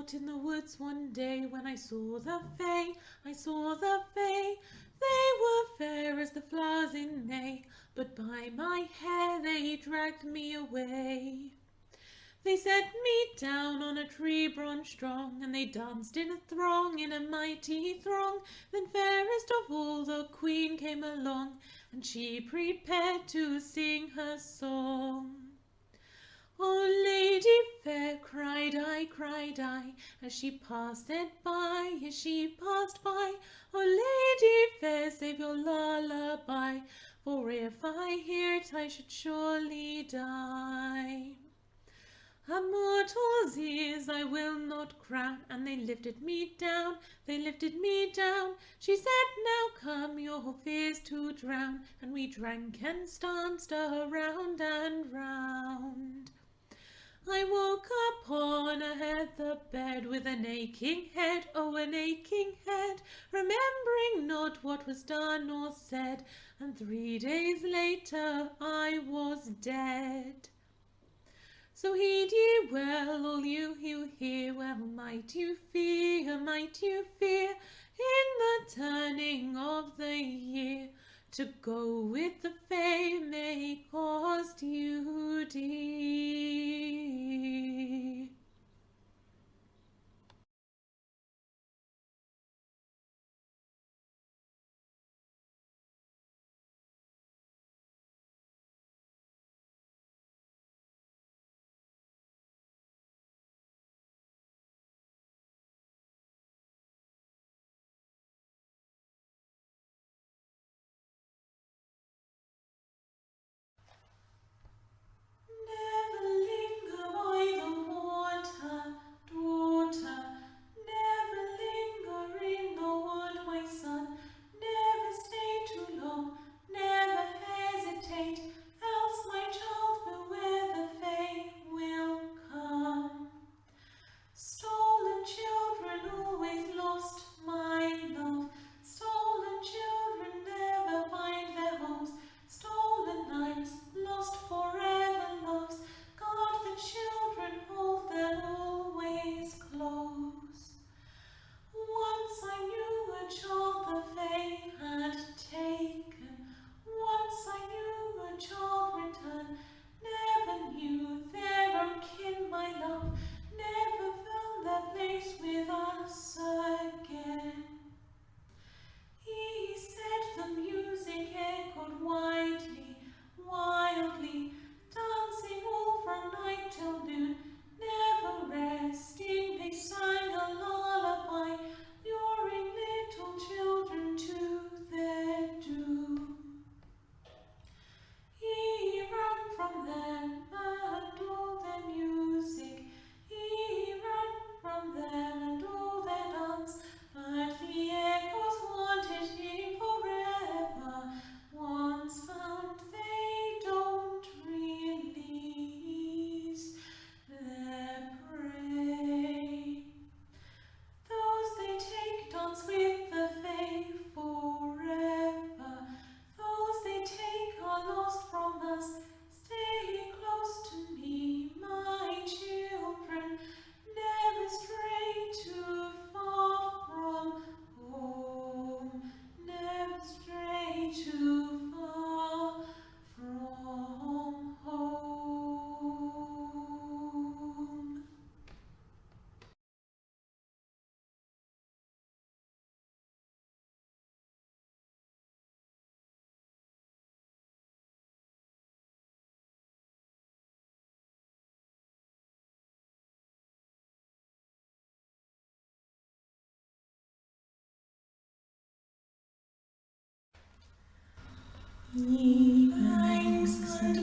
out in the woods one day when I saw the fae, I saw the fae. They were fair as the flowers in May, but by my hair they dragged me away. They set me down on a tree branch strong, and they danced in a throng, in a mighty throng. Then fairest of all the queen came along, and she prepared to sing her song. "O Lady fair," cried I, as she passed by, as she passed by. "O Lady fair, save your lullaby, for if I hear it I should surely die. A mortal's ears I will not crown," and they lifted me down, they lifted me down. She said, "Now come your fears to drown," and we drank and danced around and round. I woke upon a heather bed with an aching head, oh, an aching head, remembering not what was done or said, and 3 days later I was dead. So heed ye well, all you who hear, well might you fear, in the turning of the year, to go with the fae may cost you dear. Never linger by the water, daughter. Never linger in the wood, my son. Never stay too long, never hesitate, else, my child, beware the fae will come. Stolen children always lost, my love. Stolen children never find their homes. Stolen lives, lost forever loves. Guard the children, hold them always close. Once I knew a child the fae had taken. Once I knew a child return. Never knew their own kin, my love. Never found their place with us again. He said the music echoed widely, wildly, dancing all from night till noon, never resting. They sang a lullaby, luring little children to their doom. He ran from them and all their music. He ran from them and all their dance. But the echoes wanted him forever. Once found, they don't release their prey. Those they take dance with the fae forever. Those they take are lost from us. Stay close to me, my children. Never stray too far from home. Never stray too far from home. Ye banks and